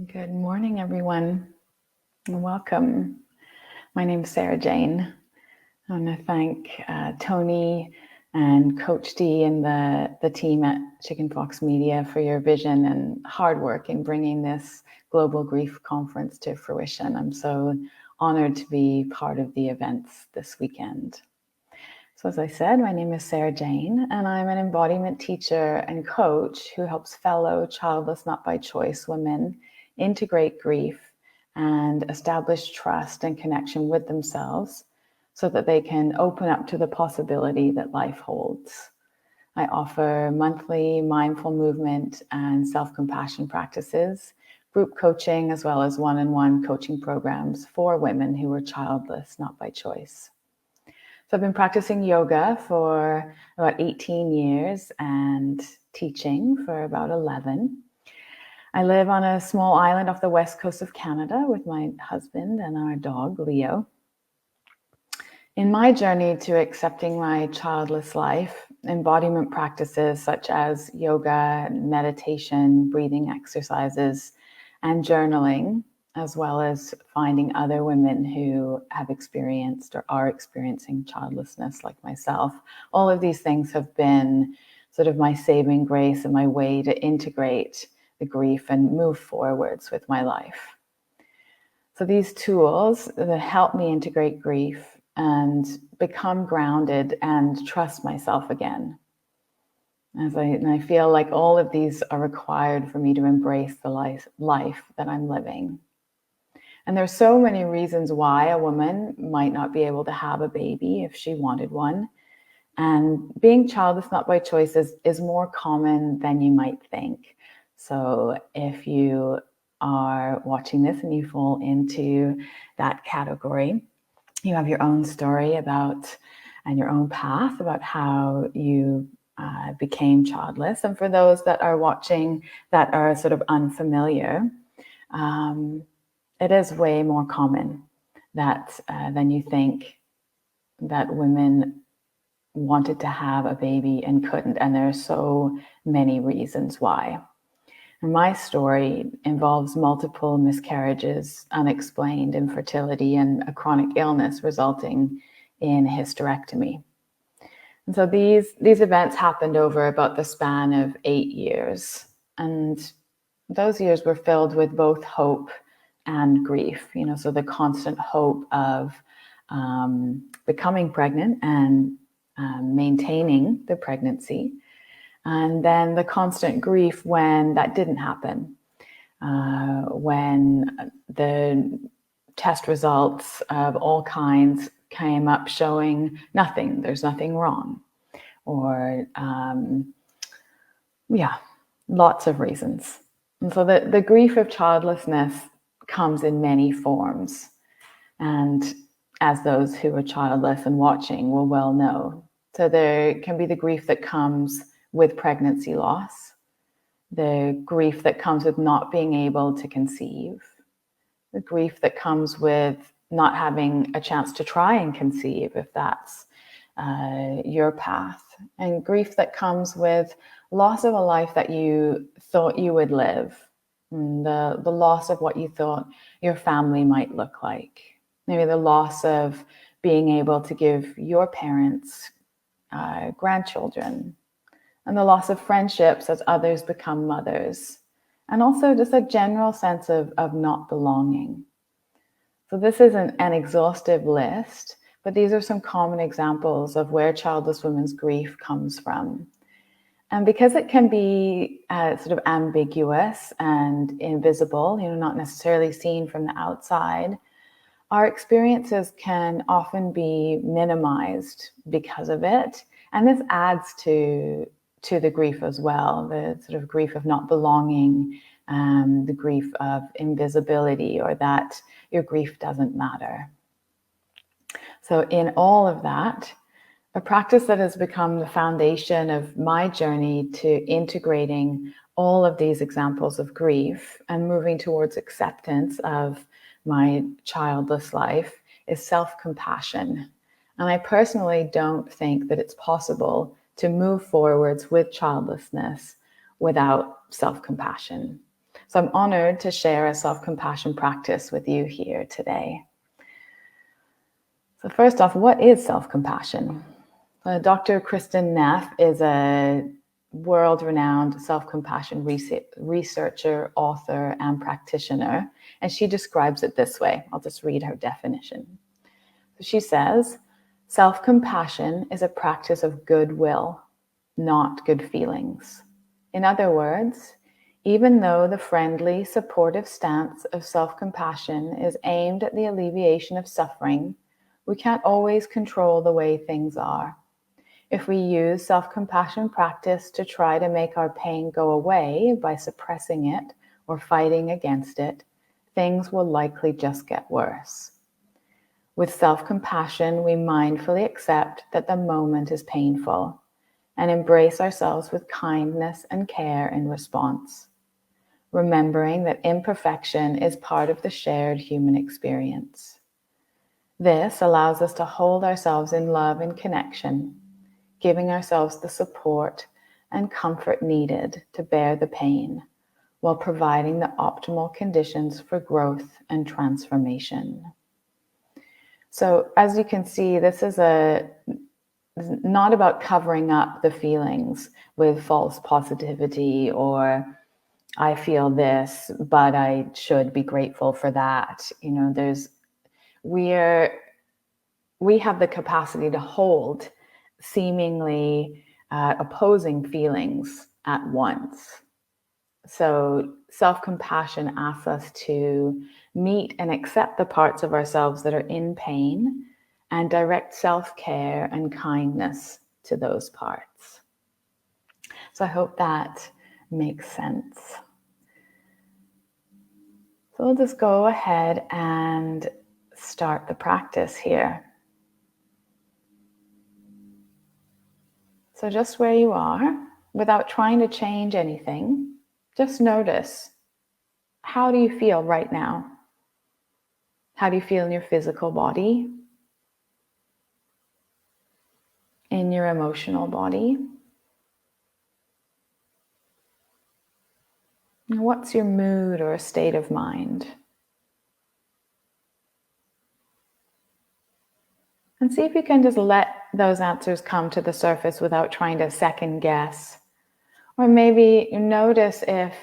Good morning, everyone, and welcome. My name is Sarah Jane. I want to thank Tony and Coach D and the team at Chickenfox Media for your vision and hard work in bringing this Global Grief Conference to fruition. I'm so honored to be part of the events this weekend. So as I said, my name is Sarah Jane, and I'm an embodiment teacher and coach who helps fellow childless, not by choice women integrate grief and establish trust and connection with themselves so that they can open up to the possibility that life holds. I offer monthly mindful movement and self-compassion practices, group coaching, as well as one-on-one coaching programs for women who are childless, not by choice. So I've been practicing yoga for about 18 years and teaching for about 11. I live on a small island off the west coast of Canada with my husband and our dog, Leo. In my journey to accepting my childless life, embodiment practices such as yoga, meditation, breathing exercises, and journaling, as well as finding other women who have experienced or are experiencing childlessness like myself. All of these things have been sort of my saving grace and my way to integrate the grief and move forwards with my life. So these tools that help me integrate grief and become grounded and trust myself again. And I feel like all of these are required for me to embrace the life that I'm living. And there's so many reasons why a woman might not be able to have a baby if she wanted one. And being childless not by choice is more common than you might think. So if you are watching this and you fall into that category, you have your own story about and your own path about how you became childless. And for those that are watching that are sort of unfamiliar, it is way more common that than you think that women wanted to have a baby and couldn't. And there are so many reasons why. And my story involves multiple miscarriages, unexplained infertility, and a chronic illness resulting in hysterectomy. And so these events happened over about the span of 8 years. And those years were filled with both hope and grief, so the constant hope of becoming pregnant and maintaining the pregnancy. And then the constant grief when that didn't happen, when the test results of all kinds came up showing nothing, there's nothing wrong, or lots of reasons. And so the grief of childlessness comes in many forms. And as those who are childless and watching will well know. So there can be the grief that comes with pregnancy loss. the grief that comes with not being able to conceive, the grief that comes with not having a chance to try and conceive, if that's your path, and grief that comes with loss of a life that you thought you would live, and the loss of what you thought your family might look like, maybe the loss of being able to give your parents grandchildren, and the loss of friendships as others become mothers, and also just a general sense of not belonging. So this isn't an exhaustive list, but these are some common examples of where childless women's grief comes from. And because it can be sort of ambiguous and invisible, not necessarily seen from the outside, our experiences can often be minimized because of it. And this adds to the grief as well, the sort of grief of not belonging, the grief of invisibility, or that your grief doesn't matter. So in all of that, a practice that has become the foundation of my journey to integrating all of these examples of grief and moving towards acceptance of my childless life is self-compassion. And I personally don't think that it's possible to move forwards with childlessness without self-compassion. So I'm honored to share a self-compassion practice with you here today. So first off, what is self-compassion? Dr. Kristin Neff is a world-renowned self-compassion researcher, author, and practitioner, and she describes it this way. I'll just read her definition. She says, self-compassion is a practice of goodwill, not good feelings. In other words, even though the friendly, supportive stance of self-compassion is aimed at the alleviation of suffering, we can't always control the way things are. If we use self-compassion practice to try to make our pain go away by suppressing it or fighting against it, things will likely just get worse. With self-compassion, we mindfully accept that the moment is painful and embrace ourselves with kindness and care in response, remembering that imperfection is part of the shared human experience. This allows us to hold ourselves in love and connection, giving ourselves the support and comfort needed to bear the pain, while providing the optimal conditions for growth and transformation. So as you can see, this is not about covering up the feelings with false positivity or I feel this, but I should be grateful for that. We have the capacity to hold seemingly opposing feelings at once. So self-compassion asks us to meet and accept the parts of ourselves that are in pain and direct self-care and kindness to those parts. So I hope that makes sense. So we'll just go ahead and start the practice here. So just where you are, without trying to change anything, just notice, how do you feel right now? How do you feel in your physical body? In your emotional body? What's your mood or state of mind? And see if you can just let those answers come to the surface without trying to second guess. Or maybe you notice if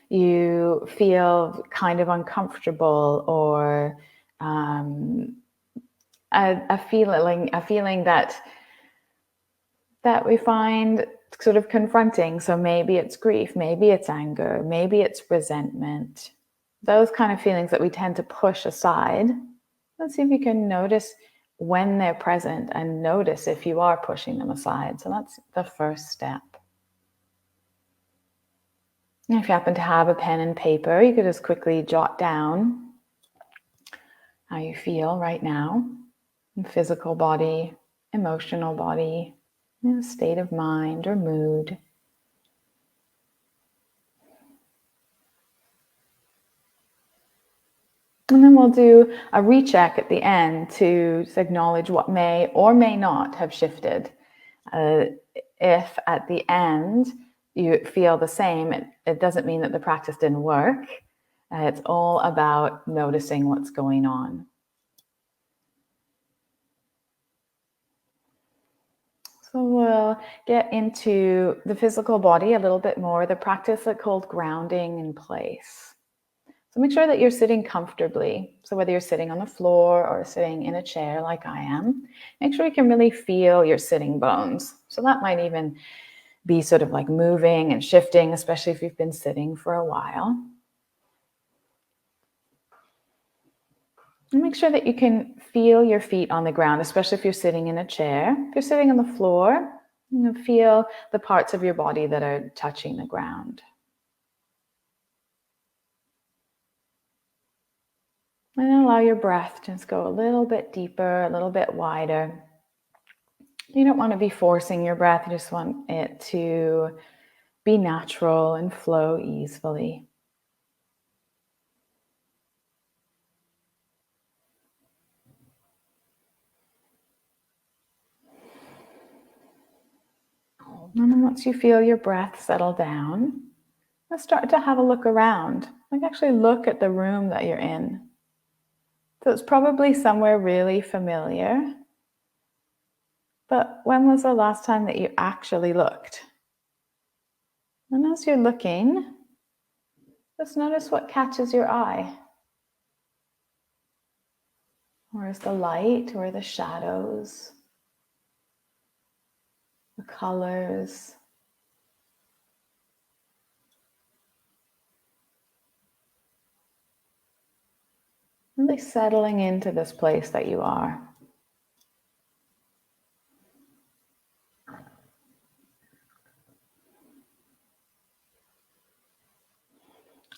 you feel kind of uncomfortable or a feeling that we find sort of confronting. So maybe it's grief, maybe it's anger, maybe it's resentment. Those kind of feelings that we tend to push aside. Let's see if you can notice when they're present and notice if you are pushing them aside. So that's the first step. And if you happen to have a pen and paper, you could just quickly jot down how you feel right now. Physical body, emotional body, state of mind or mood. And then we'll do a recheck at the end to just acknowledge what may or may not have shifted. If at the end you feel the same, it doesn't mean that the practice didn't work. It's all about noticing what's going on. So we'll get into the physical body a little bit more, the practice that's called grounding in place. So make sure that you're sitting comfortably. So whether you're sitting on the floor or sitting in a chair like I am, make sure you can really feel your sitting bones. So that might even be sort of like moving and shifting, especially if you've been sitting for a while. And make sure that you can feel your feet on the ground, especially if you're sitting in a chair. If you're sitting on the floor, feel the parts of your body that are touching the ground. And then allow your breath to just go a little bit deeper, a little bit wider. You don't want to be forcing your breath. You just want it to be natural and flow easily. And then once you feel your breath settle down, let's start to have a look around. Like actually look at the room that you're in. So it's probably somewhere really familiar. But when was the last time that you actually looked? And as you're looking, just notice what catches your eye. Where is the light? Where are the shadows? The colors? Really settling into this place that you are.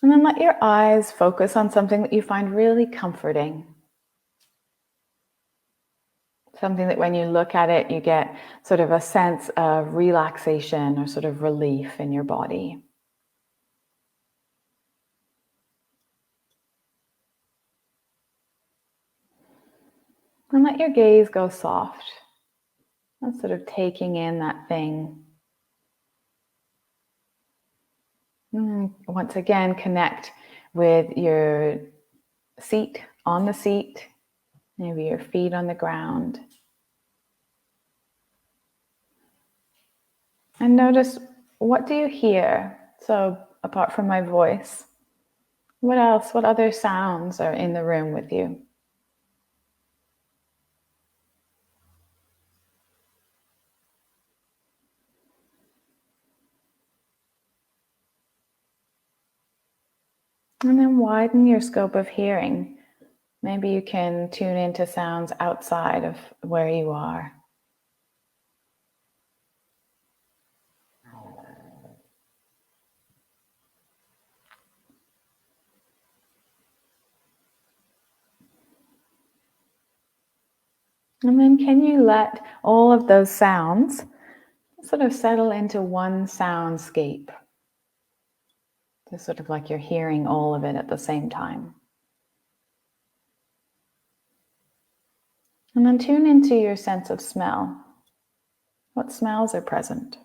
And then let your eyes focus on something that you find really comforting. Something that when you look at it, you get sort of a sense of relaxation or sort of relief in your body. And let your gaze go soft. And sort of taking in that thing. And once again, connect with your seat, on the seat, maybe your feet on the ground. And notice, what do you hear? So apart from my voice, what else? What other sounds are in the room with you? And then widen your scope of hearing. Maybe you can tune into sounds outside of where you are. And then can you let all of those sounds sort of settle into one soundscape? Just sort of like you're hearing all of it at the same time. And then tune into your sense of smell. What smells are present?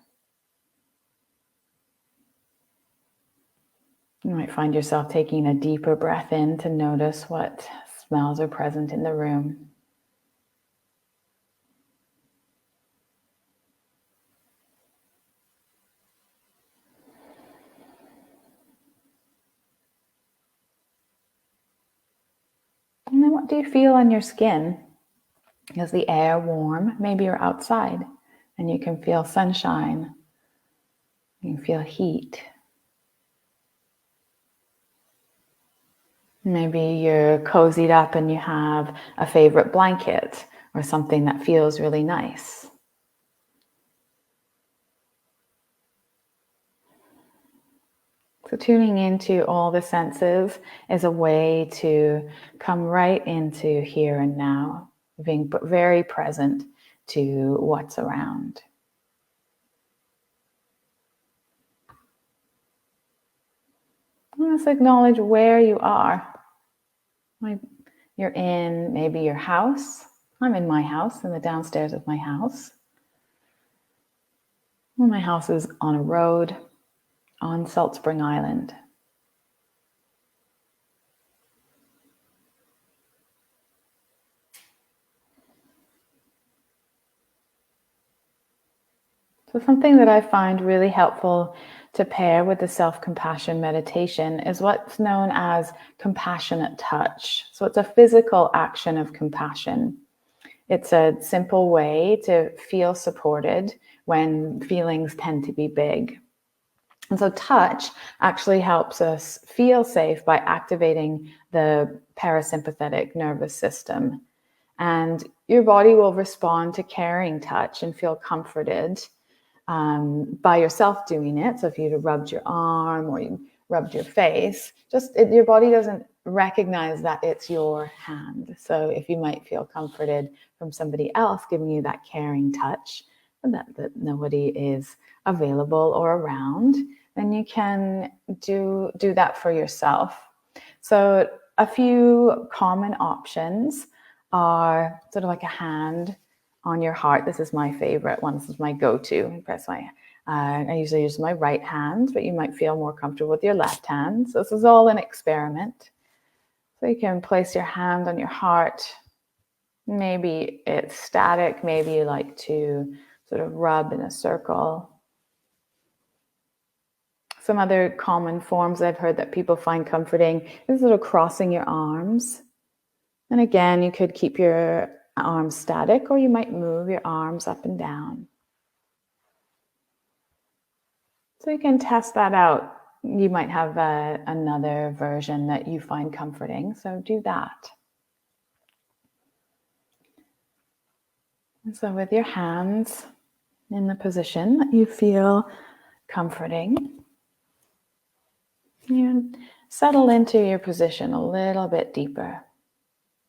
You might find yourself taking a deeper breath in to notice what smells are present in the room. And then what do you feel on your skin? Is the air warm? Maybe you're outside and you can feel sunshine. You can feel heat. Maybe you're cozied up and you have a favorite blanket or something that feels really nice. So tuning into all the senses is a way to come right into here and now, being very present to what's around. And let's acknowledge where you are. You're in maybe your house. I'm in my house, in the downstairs of my house. My house is on a road on Salt Spring Island. So something that I find really helpful to pair with the self-compassion meditation is what's known as compassionate touch. So it's a physical action of compassion. It's a simple way to feel supported when feelings tend to be big. And so touch actually helps us feel safe by activating the parasympathetic nervous system. And your body will respond to caring touch and feel comforted by yourself doing it. So if you rubbed your arm or you rubbed your face, your body doesn't recognize that it's your hand. So if you might feel comforted from somebody else giving you that caring touch, and that nobody is available or around, then you can do that for yourself. So a few common options are sort of like a hand on your heart. This is my favorite one. This is my go-to. I usually use my right hand, but you might feel more comfortable with your left hand. So this is all an experiment. So you can place your hand on your heart. Maybe it's static. Maybe you like to sort of rub in a circle. Some other common forms I've heard that people find comforting is sort of crossing your arms. And again, you could keep your arms static, or you might move your arms up and down. So you can test that out. You might have another version that you find comforting, so do that. And so with your hands in the position that you feel comforting, you settle into your position a little bit deeper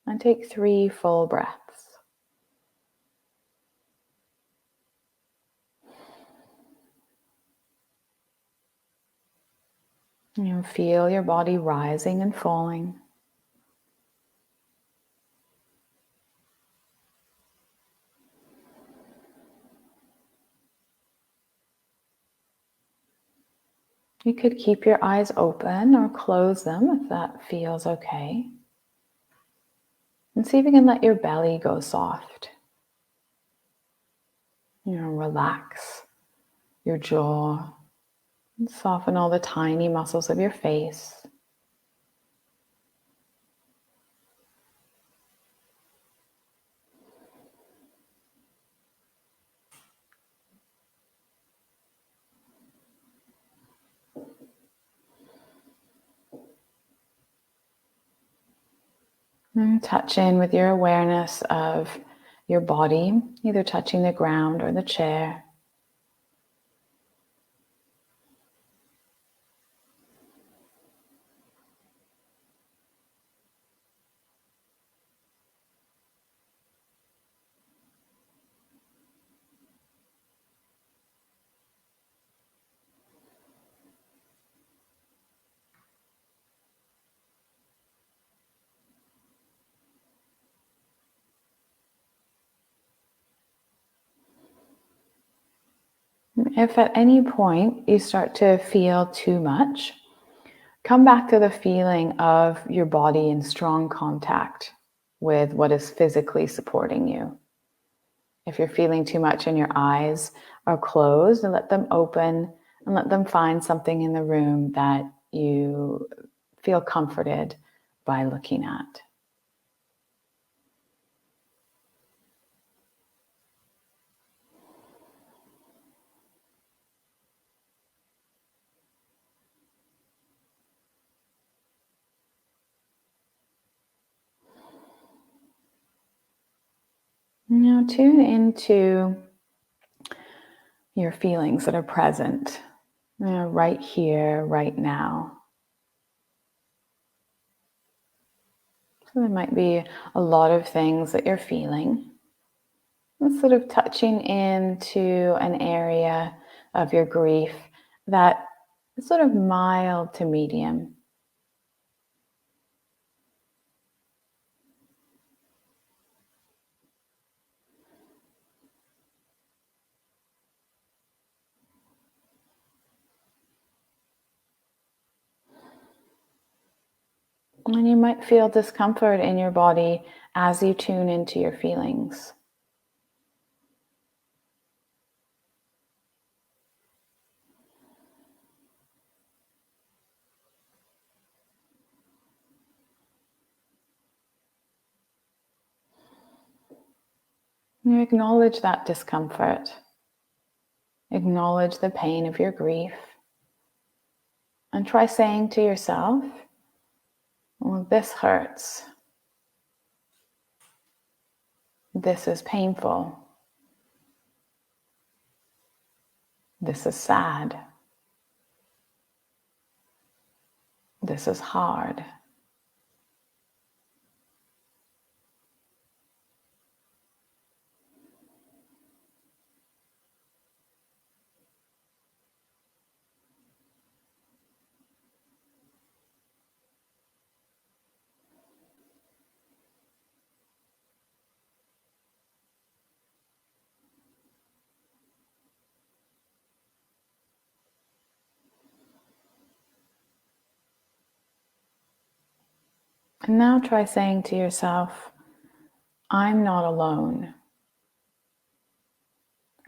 and take 3 full breaths. You feel your body rising and falling. You could keep your eyes open or close them if that feels okay. And see if you can let your belly go soft. Relax your jaw and soften all the tiny muscles of your face. And touch in with your awareness of your body, either touching the ground or the chair. If at any point you start to feel too much, come back to the feeling of your body in strong contact with what is physically supporting you. If you're feeling too much and your eyes are closed, let them open and let them find something in the room that you feel comforted by looking at. Now tune into your feelings that are present, right here, right now. So there might be a lot of things that you're feeling. And sort of touching into an area of your grief that is sort of mild to medium. And you might feel discomfort in your body as you tune into your feelings. You acknowledge that discomfort. Acknowledge the pain of your grief. And try saying to yourself, well, this hurts. This is painful. This is sad. This is hard. And now try saying to yourself, I'm not alone.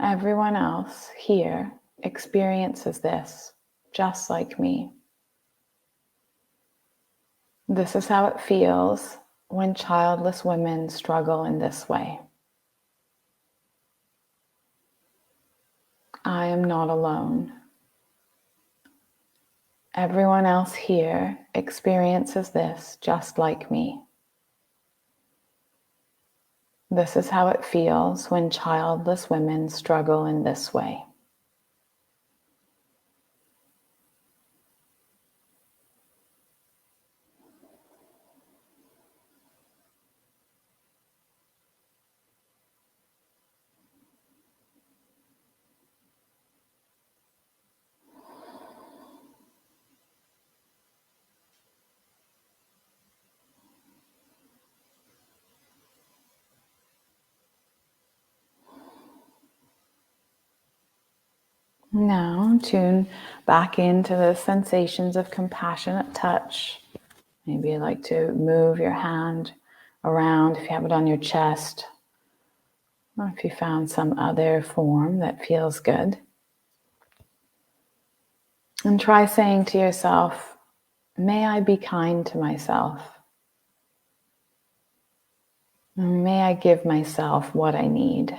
Everyone else here experiences this just like me. This is how it feels when childless women struggle in this way. I am not alone. Everyone else here experiences this just like me. This is how it feels when childless women struggle in this way. Now tune back into the sensations of compassionate touch. Maybe you'd like to move your hand around if you have it on your chest, or if you found some other form that feels good. And try saying to yourself, may I be kind to myself. May I give myself what I need.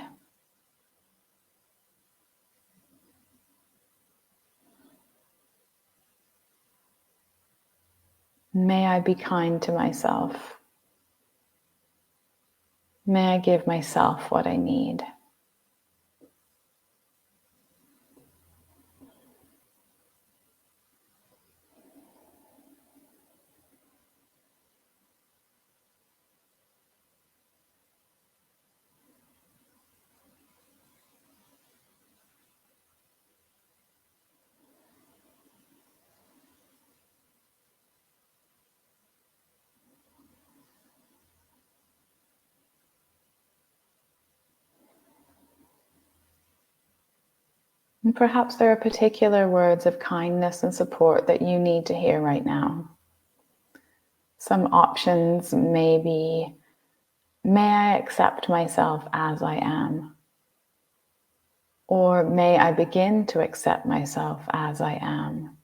May I be kind to myself. May I give myself what I need. And perhaps there are particular words of kindness and support that you need to hear right now. Some options may be, may I accept myself as I am? Or may I begin to accept myself as I am?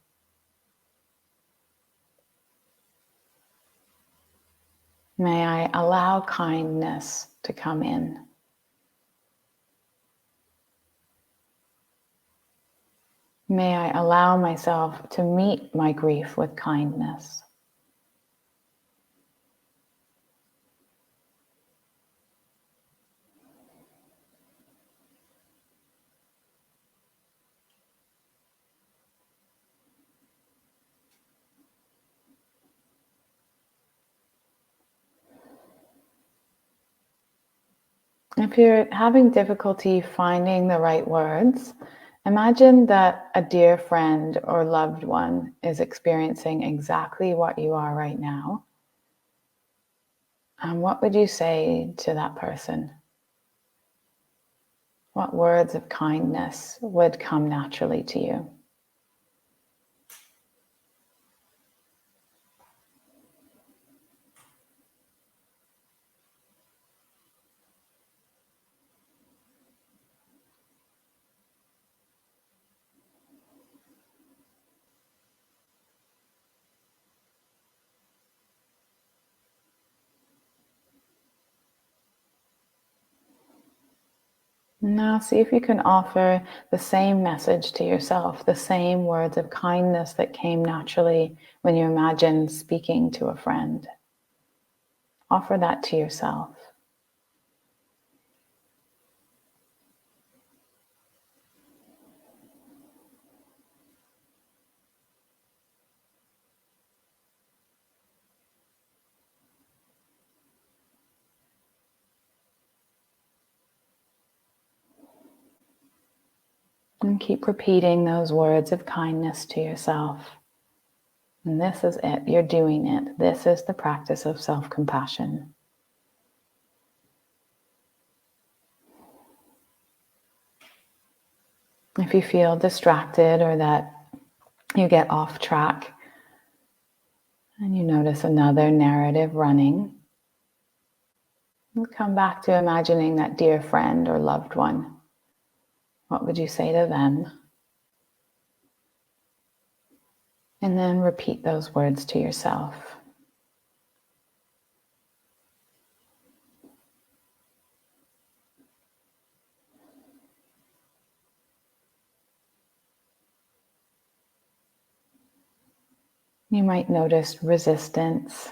May I allow kindness to come in? May I allow myself to meet my grief with kindness? If you're having difficulty finding the right words, imagine that a dear friend or loved one is experiencing exactly what you are right now. And what would you say to that person? What words of kindness would come naturally to you? Now see if you can offer the same message to yourself, the same words of kindness that came naturally when you imagined speaking to a friend. Offer that to yourself. And keep repeating those words of kindness to yourself. And this is it. You're doing it. This is the practice of self-compassion. If you feel distracted or that you get off track and you notice another narrative running, you'll come back to imagining that dear friend or loved one. What would you say to them? And then repeat those words to yourself. You might notice resistance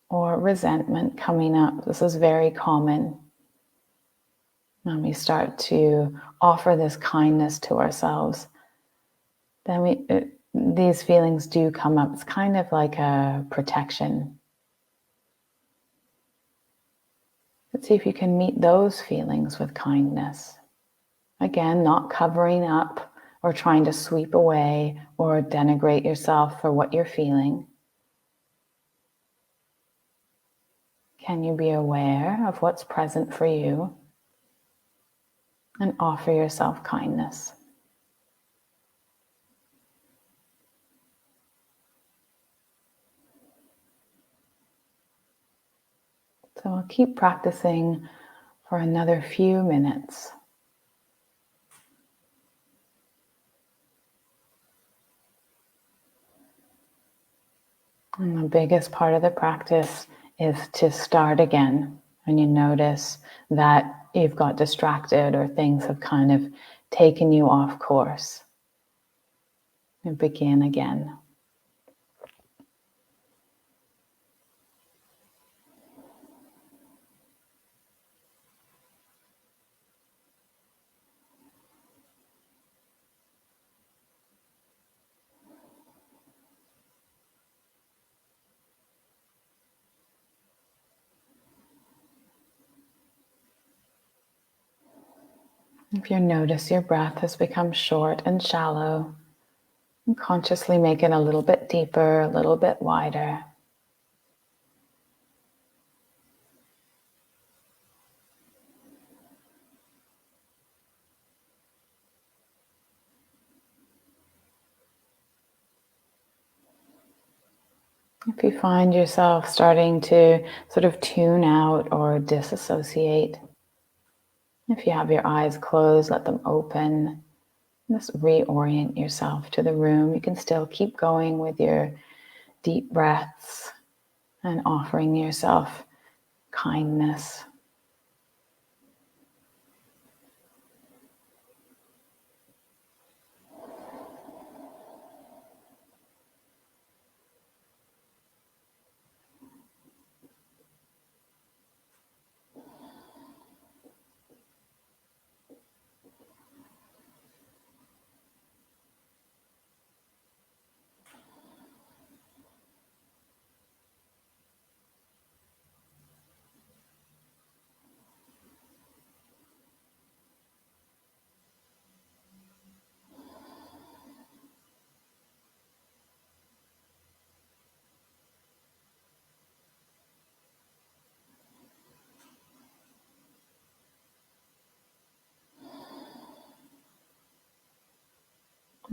or resentment coming up. This is very common when we start to offer this kindness to ourselves. Then these feelings do come up. It's kind of like a protection. But see if you can meet those feelings with kindness. Again, not covering up or trying to sweep away or denigrate yourself for what you're feeling. Can you be aware of what's present for you and offer yourself kindness? So I'll keep practicing for another few minutes. And the biggest part of the practice is to start again when you notice that you've got distracted or things have kind of taken you off course. And begin again. If you notice your breath has become short and shallow, and consciously make it a little bit deeper, a little bit wider. If you find yourself starting to sort of tune out or disassociate, if you have your eyes closed, let them open. Just reorient yourself to the room. You can still keep going with your deep breaths and offering yourself kindness.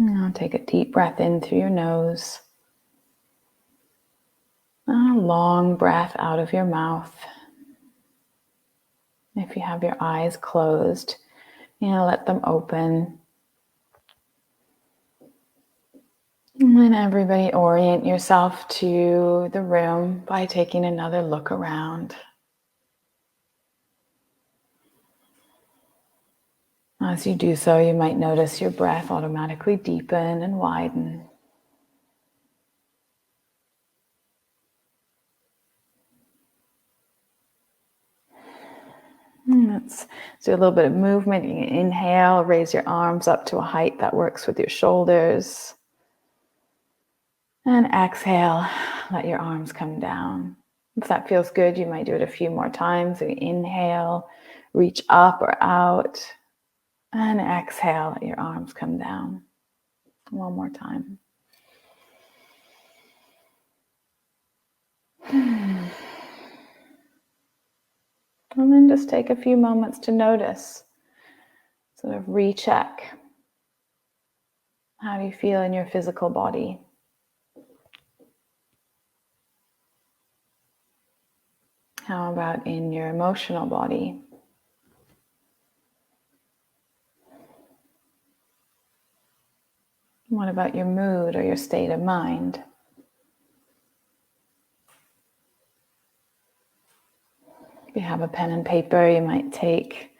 Now take a deep breath in through your nose. And a long breath out of your mouth. If you have your eyes closed, let them open. And then everybody orient yourself to the room by taking another look around. As you do so, you might notice your breath automatically deepen and widen. Let's do a little bit of movement. You can inhale, raise your arms up to a height that works with your shoulders. And exhale, let your arms come down. If that feels good, you might do it a few more times. So inhale, reach up or out. And exhale, let your arms come down. One more time. And then just take a few moments to notice, sort of recheck. How do you feel in your physical body? How about in your emotional body? What about your mood or your state of mind? If you have a pen and paper, you might take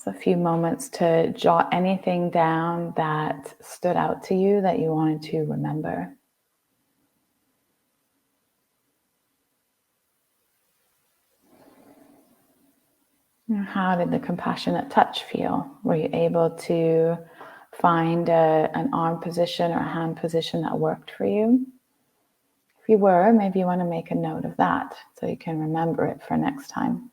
a few moments to jot anything down that stood out to you that you wanted to remember. How did the compassionate touch feel? Were you able to find an arm position or a hand position that worked for you? If you were, maybe you want to make a note of that so you can remember it for next time.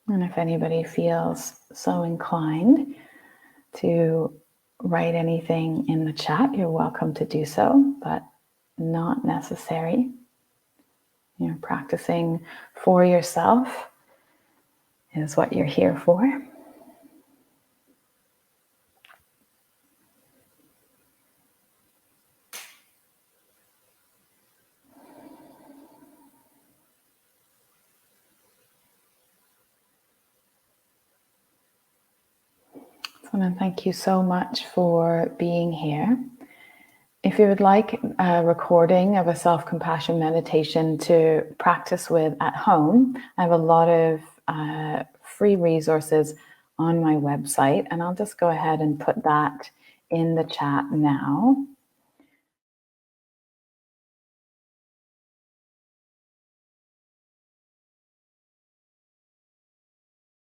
And if anybody feels so inclined to write anything in the chat, you're welcome to do so, but not necessary. You're practicing for yourself is what you're here for. And thank you so much for being here. If you would like a recording of a self-compassion meditation to practice with at home, I have a lot of free resources on my website, and I'll just go ahead and put that in the chat now.